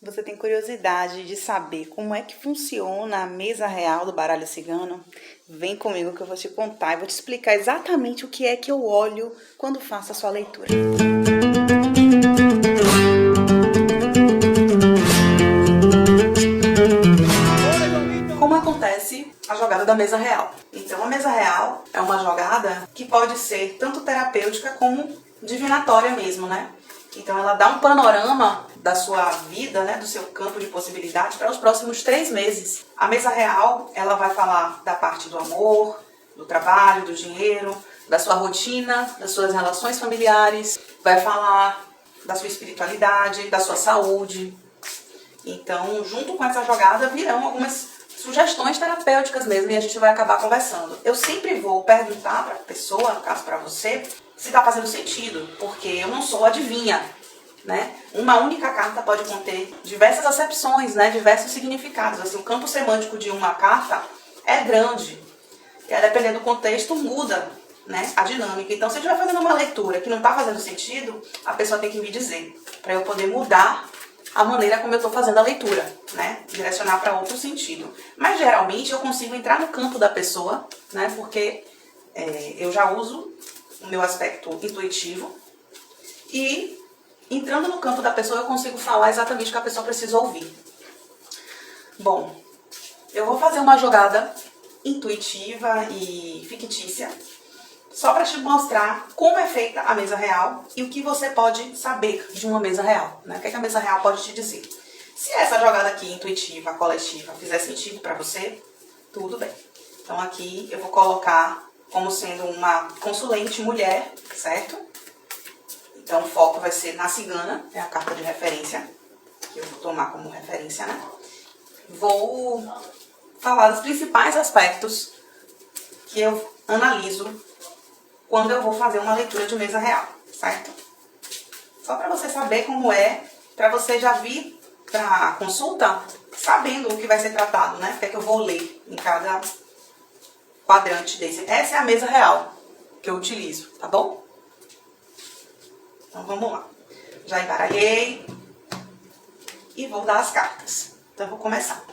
Você tem curiosidade de saber como é que funciona a mesa real do baralho cigano? Vem comigo que eu vou te contar e vou te explicar exatamente o que é que eu olho quando faço a sua leitura. Como acontece a jogada da mesa real? Então, a mesa real é uma jogada que pode ser tanto terapêutica como divinatória mesmo, né? Então, ela dá um panorama da sua vida, né, do seu campo de possibilidades para os próximos 3 meses. A mesa real, ela vai falar da parte do amor, do trabalho, do dinheiro, da sua rotina, das suas relações familiares, vai falar da sua espiritualidade, da sua saúde. Então, junto com essa jogada, virão algumas sugestões terapêuticas mesmo e a gente vai acabar conversando. Eu sempre vou perguntar para a pessoa, no caso para você, se está fazendo sentido, porque eu não sou adivinha, né? Uma única carta pode conter diversas acepções, né? Diversos significados. Assim, o campo semântico de uma carta é grande e aí, dependendo do contexto, muda, né, a dinâmica. Então, se eu estiver fazendo uma leitura que não está fazendo sentido, a pessoa tem que me dizer, para eu poder mudar a maneira como eu estou fazendo a leitura, né? Direcionar para outro sentido. Mas, geralmente, eu consigo entrar no campo da pessoa, né? Porque eu já uso o meu aspecto intuitivo e, entrando no campo da pessoa, eu consigo falar exatamente o que a pessoa precisa ouvir. Bom, eu vou fazer uma jogada intuitiva e fictícia, só para te mostrar como é feita a mesa real e o que você pode saber de uma mesa real, né? O que a mesa real pode te dizer. Se essa jogada aqui, intuitiva, coletiva, fizer sentido para você, tudo bem. Então aqui eu vou colocar como sendo uma consulente mulher, certo? Então o foco vai ser na cigana, é a carta de referência, que eu vou tomar como referência, né? Vou falar dos principais aspectos que eu analiso quando eu vou fazer uma leitura de mesa real, certo? Só para você saber como é, para você já vir para a consulta sabendo o que vai ser tratado, né? O que é que eu vou ler em cada quadrante desse. Essa é a mesa real que eu utilizo, tá bom? Então vamos lá. Já embaralhei e vou dar as cartas. Então eu vou começar.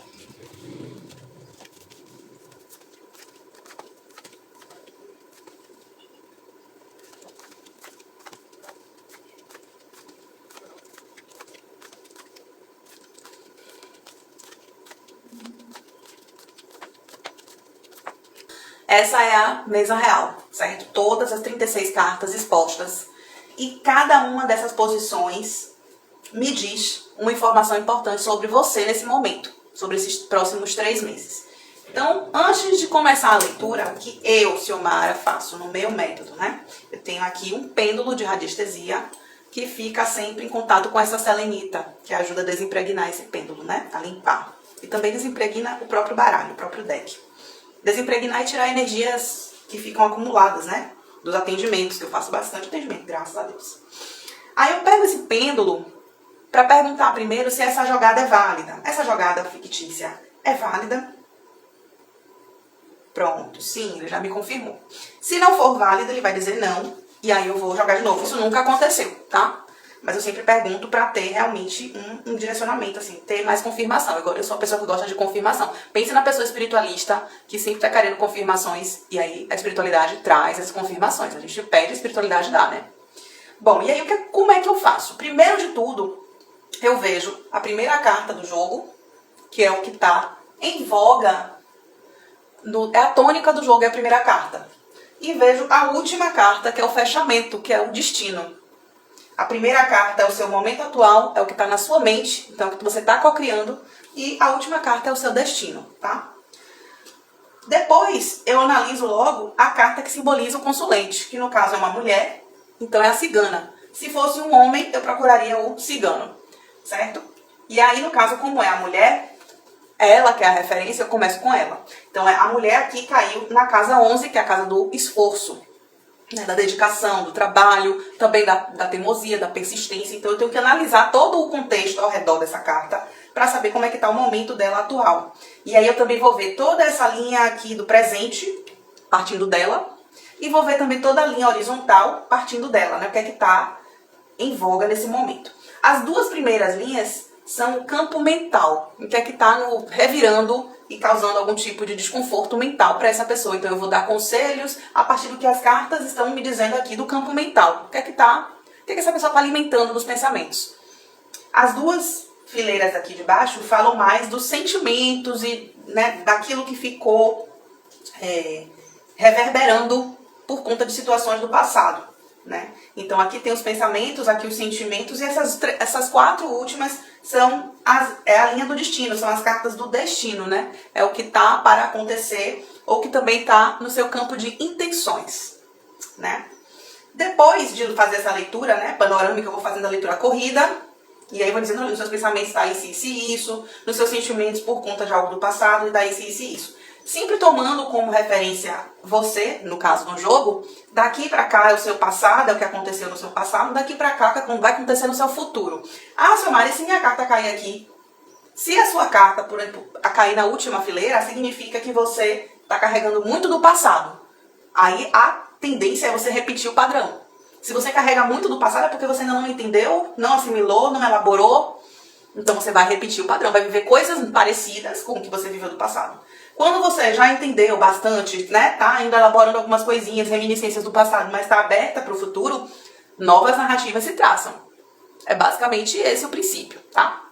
Essa é a mesa real, certo? Todas as 36 cartas expostas. E cada uma dessas posições me diz uma informação importante sobre você nesse momento, sobre esses próximos 3 meses. Então, antes de começar a leitura, o que eu, Ciomara, faço no meu método, né? Eu tenho aqui um pêndulo de radiestesia que fica sempre em contato com essa selenita, que ajuda a desimpregnar esse pêndulo, né? A limpar. E também desimpregna o próprio baralho, o próprio deck. Desimpregnar e tirar energias que ficam acumuladas, né? Dos atendimentos, que eu faço bastante atendimento, graças a Deus. Aí eu pego esse pêndulo para perguntar primeiro se essa jogada é válida. Essa jogada fictícia é válida? Pronto, sim, ele já me confirmou. Se não for válida, ele vai dizer não, e aí eu vou jogar de novo. Isso nunca aconteceu, tá? Mas eu sempre pergunto pra ter realmente um direcionamento, assim, ter mais confirmação. Eu sou uma pessoa que gosta de confirmação. Pense na pessoa espiritualista que sempre tá querendo confirmações, e aí a espiritualidade traz as confirmações. A gente pede, a espiritualidade dá, né? Bom, e aí como é que eu faço? Primeiro de tudo, eu vejo a primeira carta do jogo, que é o que tá em voga, é a tônica do jogo, é a primeira carta. E vejo a última carta, que é o fechamento, que é o destino. A primeira carta é o seu momento atual, é o que está na sua mente, então é o que você está co-criando. E a última carta é o seu destino, tá? Depois, eu analiso logo a carta que simboliza o consulente, que no caso é uma mulher, então é a cigana. Se fosse um homem, eu procuraria o cigano, certo? E aí, no caso, como é a mulher, ela que é a referência, eu começo com ela. Então, a mulher aqui caiu na casa 11, que é a casa do esforço, né, da dedicação, do trabalho, também da teimosia, da persistência. Então eu tenho que analisar todo o contexto ao redor dessa carta para saber como é que está o momento dela atual. E aí eu também vou ver toda essa linha aqui do presente, partindo dela, e vou ver também toda a linha horizontal partindo dela, né, o que é que está em voga nesse momento. As duas primeiras linhas são o campo mental, o que é que está revirando e causando algum tipo de desconforto mental para essa pessoa. Então eu vou dar conselhos a partir do que as cartas estão me dizendo aqui do campo mental. O que é que essa pessoa está alimentando nos pensamentos. As duas fileiras aqui de baixo falam mais dos sentimentos e, né, daquilo que ficou reverberando por conta de situações do passado, né? Então aqui tem os pensamentos, aqui os sentimentos, e essas quatro últimas são a linha do destino, são as cartas do destino, né? É o que tá para acontecer ou que também tá no seu campo de intenções, né? Depois de fazer essa leitura, né, panorâmica, eu vou fazendo a leitura corrida, e aí eu vou dizendo, nos seus pensamentos tá isso, isso e isso, nos seus sentimentos por conta de algo do passado, e tá isso, isso e isso. Sempre tomando como referência você, no caso do jogo, daqui pra cá é o seu passado, é o que aconteceu no seu passado, daqui pra cá é o que vai acontecer no seu futuro. Ah, Silmara, e se minha carta cair aqui? Se a sua carta, por exemplo, cair na última fileira, significa que você está carregando muito do passado. Aí a tendência é você repetir o padrão. Se você carrega muito do passado é porque você ainda não entendeu, não assimilou, não elaborou. Então você vai repetir o padrão, vai viver coisas parecidas com o que você viveu do passado. Quando você já entendeu bastante, né, tá ainda elaborando algumas coisinhas, reminiscências do passado, mas está aberta para o futuro, novas narrativas se traçam. É basicamente esse o princípio, tá?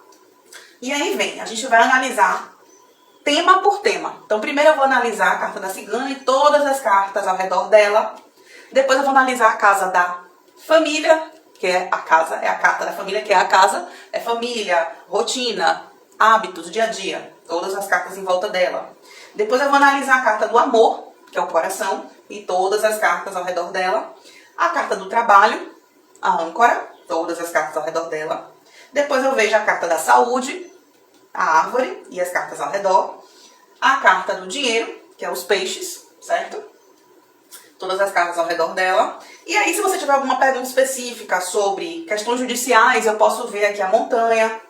E aí a gente vai analisar tema por tema. Então primeiro eu vou analisar a carta da cigana e todas as cartas ao redor dela. Depois eu vou analisar a casa da família, que é a casa, é a carta da família, que é a casa, é família, rotina, hábitos, dia a dia, todas as cartas em volta dela. Depois eu vou analisar a carta do amor, que é o coração, e todas as cartas ao redor dela. A carta do trabalho, a âncora, todas as cartas ao redor dela. Depois eu vejo a carta da saúde, a árvore e as cartas ao redor. A carta do dinheiro, que é os peixes, certo? Todas as cartas ao redor dela. E aí, se você tiver alguma pergunta específica sobre questões judiciais, eu posso ver aqui a montanha,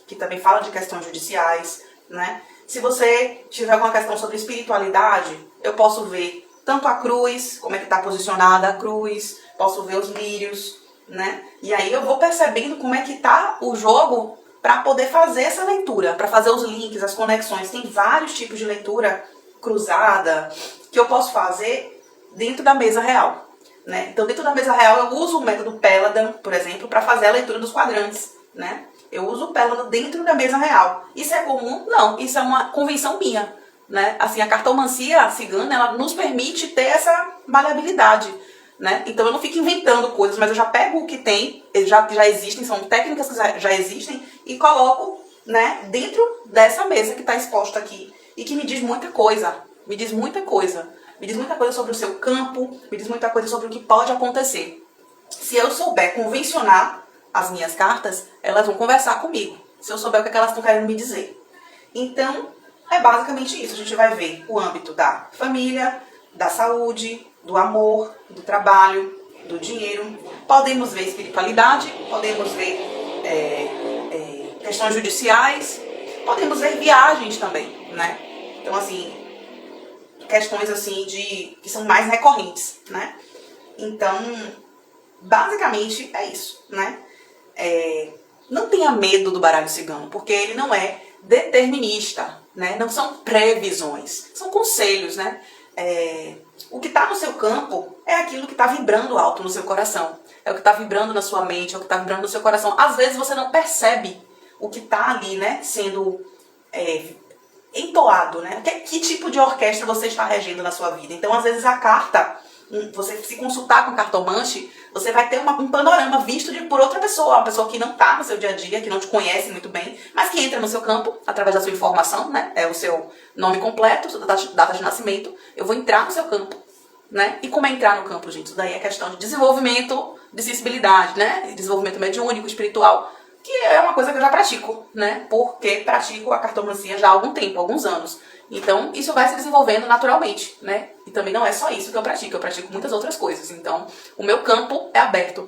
que também fala de questões judiciais, né? Se você tiver alguma questão sobre espiritualidade, eu posso ver tanto a cruz, como é que está posicionada a cruz, posso ver os lírios, né? E aí eu vou percebendo como é que está o jogo para poder fazer essa leitura, para fazer os links, as conexões. Tem vários tipos de leitura cruzada que eu posso fazer dentro da mesa real, né? Então, dentro da mesa real, eu uso o método Peladan, por exemplo, para fazer a leitura dos quadrantes, né? Eu uso o Peladan dentro da mesa real. Isso é comum? Não. Isso é uma convenção minha, né? Assim, a cartomancia cigana, ela nos permite ter essa maleabilidade, né? Então, eu não fico inventando coisas, mas eu já pego o que tem, que já existem, são técnicas que já existem, e coloco, né, dentro dessa mesa que está exposta aqui. E que me diz muita coisa. Me diz muita coisa. Me diz muita coisa sobre o seu campo, me diz muita coisa sobre o que pode acontecer. Se eu souber convencionar as minhas cartas, elas vão conversar comigo. Se eu souber o que elas estão querendo me dizer. Então, é basicamente isso. A gente vai ver o âmbito da família, da saúde, do amor, do trabalho, do dinheiro. Podemos ver espiritualidade, podemos ver questões judiciais, podemos ver viagens também, né? Então, assim, questões assim que são mais recorrentes, né? Então, basicamente é isso, né? Não tenha medo do baralho cigano, porque ele não é determinista, né? Não são previsões, são conselhos, né? O que está no seu campo é aquilo que está vibrando alto no seu coração, é o que está vibrando na sua mente, é o que está vibrando no seu coração. Às vezes você não percebe o que está ali, né? Sendo entoado, né? Que tipo de orquestra você está regendo na sua vida. Então, às vezes, a carta, você se consultar com o cartomante, você vai ter um panorama visto por outra pessoa, uma pessoa que não está no seu dia a dia, que não te conhece muito bem, mas que entra no seu campo, através da sua informação, né? É o seu nome completo, sua data de nascimento. Eu vou entrar no seu campo, né? E como é entrar no campo, gente? Isso daí é questão de desenvolvimento de sensibilidade, né? Desenvolvimento mediúnico, espiritual, que é uma coisa que eu já pratico, né? Porque pratico a cartomancia já há algum tempo, alguns anos. Então, isso vai se desenvolvendo naturalmente, né? E também não é só isso que eu pratico muitas outras coisas. Então, o meu campo é aberto.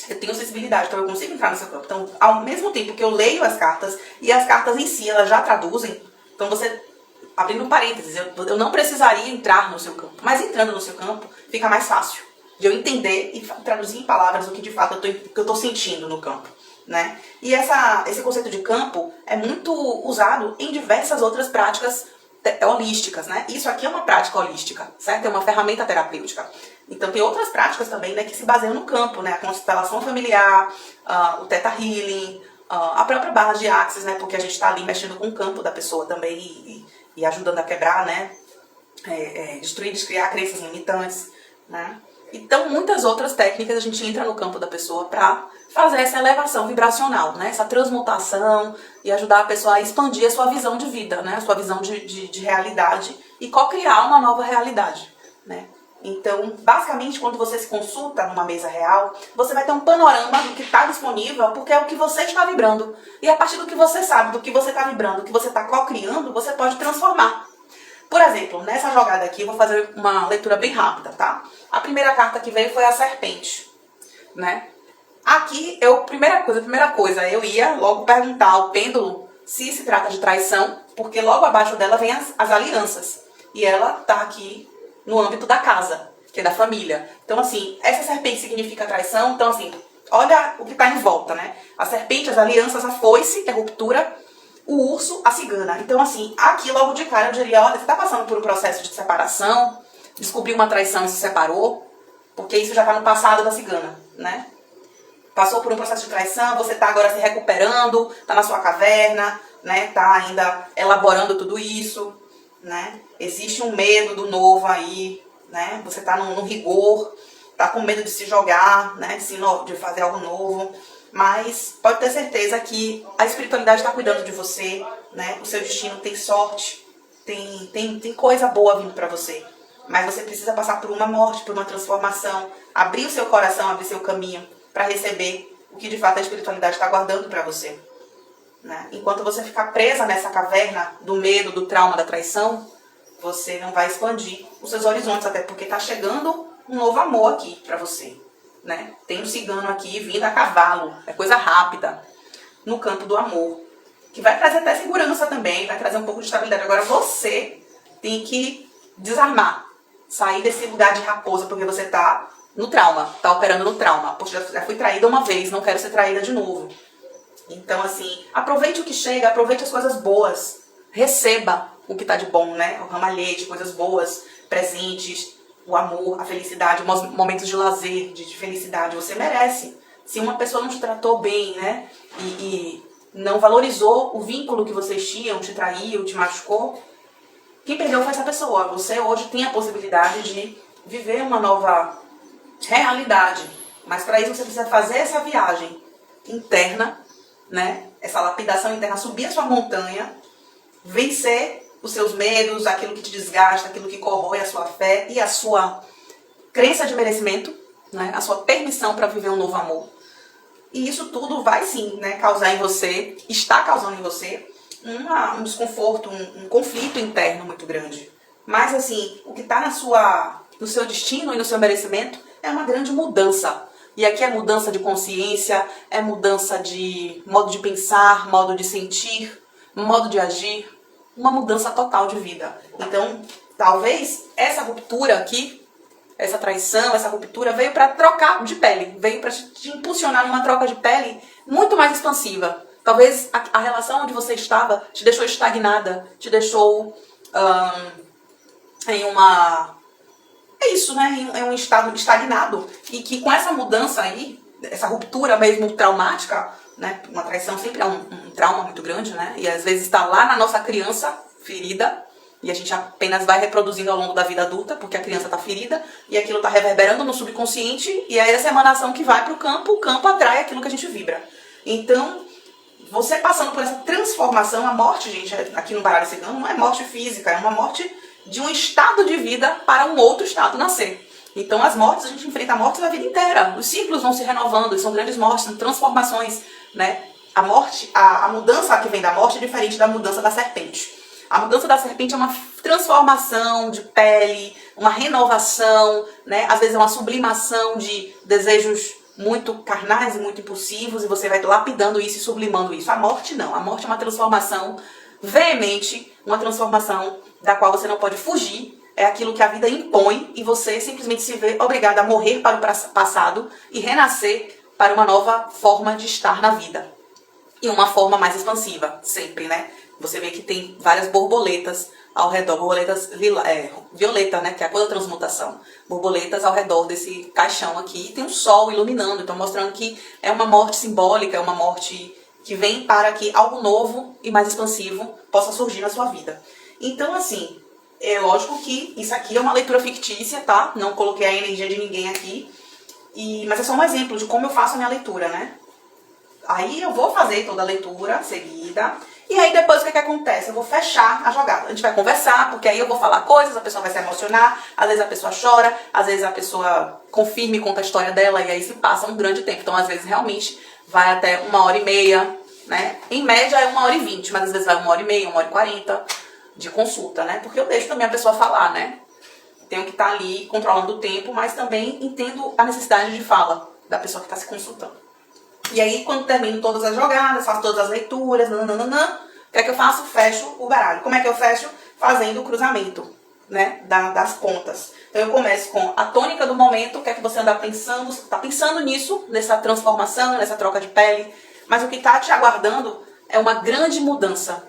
Eu tenho sensibilidade, então eu consigo entrar no seu campo. Então, ao mesmo tempo que eu leio as cartas, e as cartas em si, elas já traduzem, então você, abrindo um parênteses, eu não precisaria entrar no seu campo. Mas entrando no seu campo, fica mais fácil de eu entender e traduzir em palavras o que de fato eu tô sentindo no campo, né? E esse conceito de campo é muito usado em diversas outras práticas holísticas, né? Isso aqui é uma prática holística, certo? É uma ferramenta terapêutica. Então tem outras práticas também, né, que se baseiam no campo, né? A constelação familiar, o Theta Healing, a própria barra de Axis, né? Porque a gente está ali mexendo com o campo da pessoa também e ajudando a quebrar, né? Destruir, descriar crenças limitantes, né? Então, muitas outras técnicas a gente entra no campo da pessoa para fazer essa elevação vibracional, né? Essa transmutação e ajudar a pessoa a expandir a sua visão de vida, né? A sua visão de realidade e co-criar uma nova realidade, né? Então, basicamente, quando você se consulta numa mesa real, você vai ter um panorama do que está disponível, porque é o que você está vibrando. E a partir do que você sabe, do que você está vibrando, do que você está co-criando, você pode transformar. Por exemplo, nessa jogada aqui, eu vou fazer uma leitura bem rápida, tá? A primeira carta que veio foi a serpente, né? Aqui, primeira coisa, eu ia logo perguntar ao pêndulo se trata de traição, porque logo abaixo dela vem as alianças. E ela tá aqui no âmbito da casa, que é da família. Então, assim, essa serpente significa traição. Então, assim, olha o que tá em volta, né? A serpente, as alianças, a foice, que é ruptura, o urso, a cigana. Então, assim, aqui logo de cara eu diria, olha, você tá passando por um processo de separação, descobriu uma traição e se separou, porque isso já tá no passado da cigana, né? Passou por um processo de traição, você tá agora se recuperando, tá na sua caverna, né? Tá ainda elaborando tudo isso, né? Existe um medo do novo aí, né? Você tá num rigor, tá com medo de se jogar, né? De fazer algo novo. Mas pode ter certeza que a espiritualidade está cuidando de você, né? O seu destino tem sorte, tem coisa boa vindo para você. Mas você precisa passar por uma morte, por uma transformação, abrir o seu coração, abrir seu caminho para receber o que de fato a espiritualidade está guardando para você, né? Enquanto você ficar presa nessa caverna do medo, do trauma, da traição, você não vai expandir os seus horizontes, até porque está chegando um novo amor aqui para você, né? Tem um cigano aqui vindo a cavalo, é coisa rápida, no campo do amor, que vai trazer até segurança também, vai trazer um pouco de estabilidade. Agora você tem que desarmar, sair desse lugar de raposa, porque você tá no trauma, tá operando no trauma. Poxa, já fui traída uma vez, não quero ser traída de novo. Então, assim, aproveite o que chega, aproveite as coisas boas, receba o que tá de bom, né? O ramalhete, coisas boas, presentes, o amor, a felicidade, momentos de lazer, de felicidade, você merece. Se uma pessoa não te tratou bem, né, e não valorizou o vínculo que vocês tinham, te traiu, te machucou, quem perdeu foi essa pessoa. Você hoje tem a possibilidade de viver uma nova realidade, mas para isso você precisa fazer essa viagem interna, né, essa lapidação interna, subir a sua montanha, vencer os seus medos, aquilo que te desgasta, aquilo que corrói a sua fé e a sua crença de merecimento, né? A sua permissão para viver um novo amor. E isso tudo vai sim, né, causar em você, está causando em você um desconforto, um conflito interno muito grande. Mas assim, o que está no seu destino e no seu merecimento é uma grande mudança. E aqui é mudança de consciência, é mudança de modo de pensar, modo de sentir, modo de agir. Uma mudança total de vida. Então, talvez essa ruptura aqui, essa traição, essa ruptura veio para trocar de pele, veio para te impulsionar numa troca de pele muito mais expansiva. Talvez a relação onde você estava te deixou estagnada, te deixou em uma... É isso, né? Em um estado estagnado. E que com essa mudança aí, essa ruptura mesmo traumática, né? Uma traição sempre é um trauma muito grande, né? E às vezes está lá na nossa criança ferida, e a gente apenas vai reproduzindo ao longo da vida adulta, porque a criança está ferida, e aquilo está reverberando no subconsciente, e é essa emanação que vai para o campo atrai aquilo que a gente vibra. Então, você passando por essa transformação, a morte, gente, aqui no baralho cigano, não é morte física, é uma morte de um estado de vida para um outro estado nascer. Então as mortes, a gente enfrenta mortes a vida inteira. Os ciclos vão se renovando, são grandes mortes, são transformações, né? A morte, a mudança que vem da morte é diferente da mudança da serpente. A mudança da serpente é uma transformação de pele, uma renovação, né? Às vezes é uma sublimação de desejos muito carnais e muito impulsivos, e você vai lapidando isso e sublimando isso. A morte não. A morte é uma transformação veemente, uma transformação da qual você não pode fugir. É aquilo que a vida impõe e você simplesmente se vê obrigado a morrer para o passado e renascer para uma nova forma de estar na vida. E uma forma mais expansiva, sempre, né? Você vê que tem várias borboletas ao redor, borboletas violeta, né? Que é a cor da transmutação. Borboletas ao redor desse caixão aqui. E tem um sol iluminando, então mostrando que é uma morte simbólica, é uma morte que vem para que algo novo e mais expansivo possa surgir na sua vida. Então, assim, é lógico que isso aqui é uma leitura fictícia, tá? Não coloquei a energia de ninguém aqui. Mas é só um exemplo de como eu faço a minha leitura, né? Aí eu vou fazer toda a leitura seguida. E aí depois o que acontece? Eu vou fechar a jogada. A gente vai conversar, porque aí eu vou falar coisas, a pessoa vai se emocionar, às vezes a pessoa chora, às vezes a pessoa confirma e conta a história dela, e aí se passa um grande tempo. Então, às vezes, realmente, vai até 1h30, né? Em média é 1h20, mas às vezes vai 1h30, 1h40 de consulta, né? Porque eu deixo também a pessoa falar, né? Tenho que estar ali controlando o tempo, mas também entendo a necessidade de fala da pessoa que está se consultando. E aí, quando termino todas as jogadas, faço todas as leituras, o que é que eu faço? Fecho o baralho. Como é que eu fecho? Fazendo o cruzamento, né, das pontas. Então, eu começo com a tônica do momento, o que é que você anda pensando, você está pensando nisso, nessa transformação, nessa troca de pele, mas o que está te aguardando é uma grande mudança.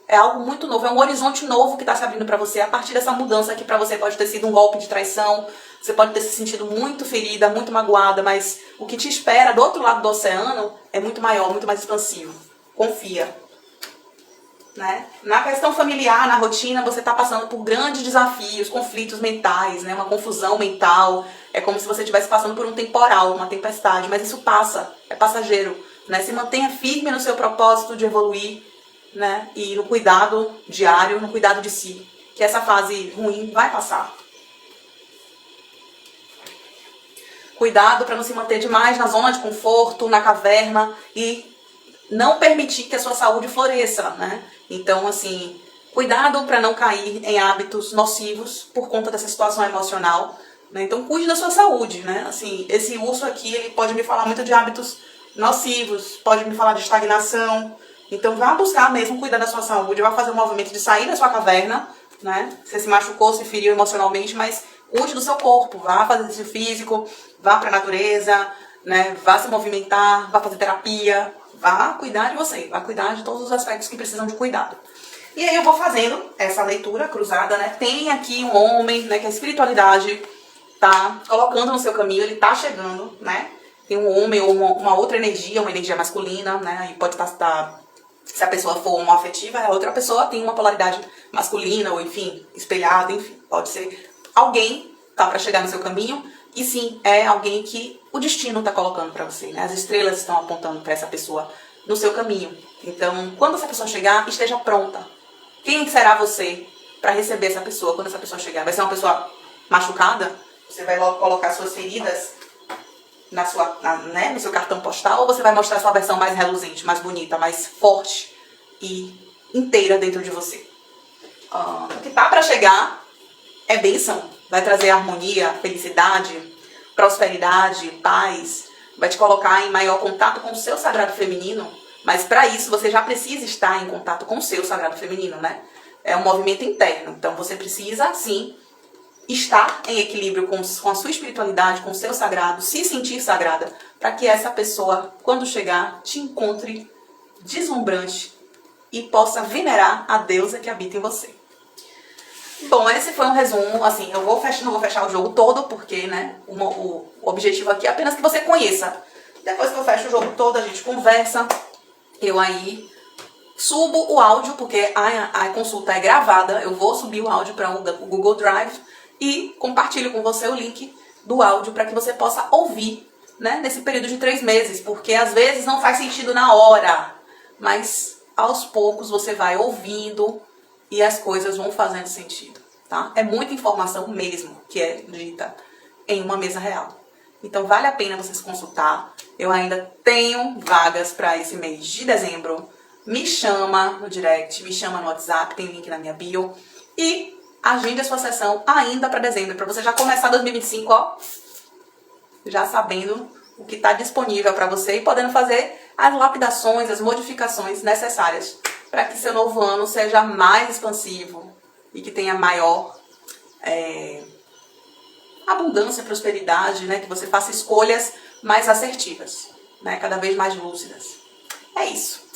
É algo muito novo, é um horizonte novo que está se abrindo para você. A partir dessa mudança que para você pode ter sido um golpe de traição, você pode ter se sentido muito ferida, muito magoada, mas o que te espera do outro lado do oceano é muito maior, muito mais expansivo. Confia. Né? Na questão familiar, na rotina, você está passando por grandes desafios, conflitos mentais, né? Uma confusão mental. É como se você estivesse passando por um temporal, uma tempestade, mas isso passa, é passageiro. Né? Se mantenha firme no seu propósito de evoluir, né? E no cuidado diário, no cuidado de si, que essa fase ruim vai passar. Cuidado para não se manter demais na zona de conforto, na caverna e não permitir que a sua saúde floresça, né? Então, assim, cuidado para não cair em hábitos nocivos por conta dessa situação emocional, né? Então, cuide da sua saúde, né? Assim, esse urso aqui, ele pode me falar muito de hábitos nocivos, pode me falar de estagnação. Então, vá buscar mesmo cuidar da sua saúde, vá fazer um movimento de sair da sua caverna, né? Você se machucou, se feriu emocionalmente, mas cuide do seu corpo, vá fazer exercício físico, vá para a natureza, né? Vá se movimentar, vá fazer terapia, vá cuidar de você, vá cuidar de todos os aspectos que precisam de cuidado. E aí eu vou fazendo essa leitura cruzada, né? Tem aqui um homem, né? Que a espiritualidade tá colocando no seu caminho, ele tá chegando, né? Tem um homem ou uma outra energia, uma energia masculina, né? E pode estar, se a pessoa for uma afetiva, a outra pessoa tem uma polaridade masculina, ou enfim, espelhada, enfim. Pode ser alguém tá para chegar no seu caminho, e sim, é alguém que o destino tá colocando para você, né? As estrelas estão apontando para essa pessoa no seu caminho. Então, quando essa pessoa chegar, esteja pronta. Quem será você para receber essa pessoa quando essa pessoa chegar? Vai ser uma pessoa machucada? Você vai logo colocar suas feridas né, no seu cartão postal, ou você vai mostrar sua versão mais reluzente, mais bonita, mais forte e inteira dentro de você? O que tá para chegar é bênção. Vai trazer harmonia, felicidade, prosperidade, paz. Vai te colocar em maior contato com o seu sagrado feminino. Mas para isso você já precisa estar em contato com o seu sagrado feminino, né? É um movimento interno. Então você precisa, sim, estar em equilíbrio com a sua espiritualidade, com o seu sagrado, se sentir sagrada, para que essa pessoa, quando chegar, te encontre deslumbrante e possa venerar a deusa que habita em você. Bom, esse foi um resumo, assim, não vou fechar o jogo todo, porque, né, o objetivo aqui é apenas que você conheça. Depois que eu fecho o jogo todo, a gente conversa, eu aí subo o áudio, porque a consulta é gravada, eu vou subir o áudio para o Google Drive e compartilho com você o link do áudio para que você possa ouvir, né, nesse período de 3 meses, porque às vezes não faz sentido na hora, mas aos poucos você vai ouvindo e as coisas vão fazendo sentido, tá? É muita informação mesmo que é dita em uma mesa real. Então vale a pena você se consultar. Eu ainda tenho vagas para esse mês de dezembro. Me chama no direct, me chama no WhatsApp, tem link na minha bio. E agende a sua sessão ainda para dezembro, para você já começar 2025, ó, já sabendo o que está disponível para você e podendo fazer as lapidações, as modificações necessárias para que seu novo ano seja mais expansivo e que tenha maior abundância, prosperidade, né? Que você faça escolhas mais assertivas. né? Cada vez mais lúcidas. É isso.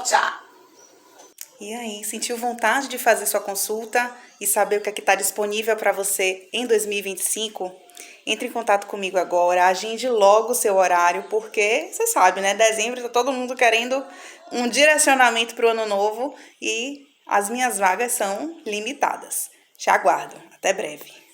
Tchau! E aí, sentiu vontade de fazer sua consulta e saber o que é que está disponível para você em 2025? Entre em contato comigo agora, agende logo o seu horário, porque você sabe, né? Dezembro tá todo mundo querendo um direcionamento para o ano novo e as minhas vagas são limitadas. Te aguardo. Até breve.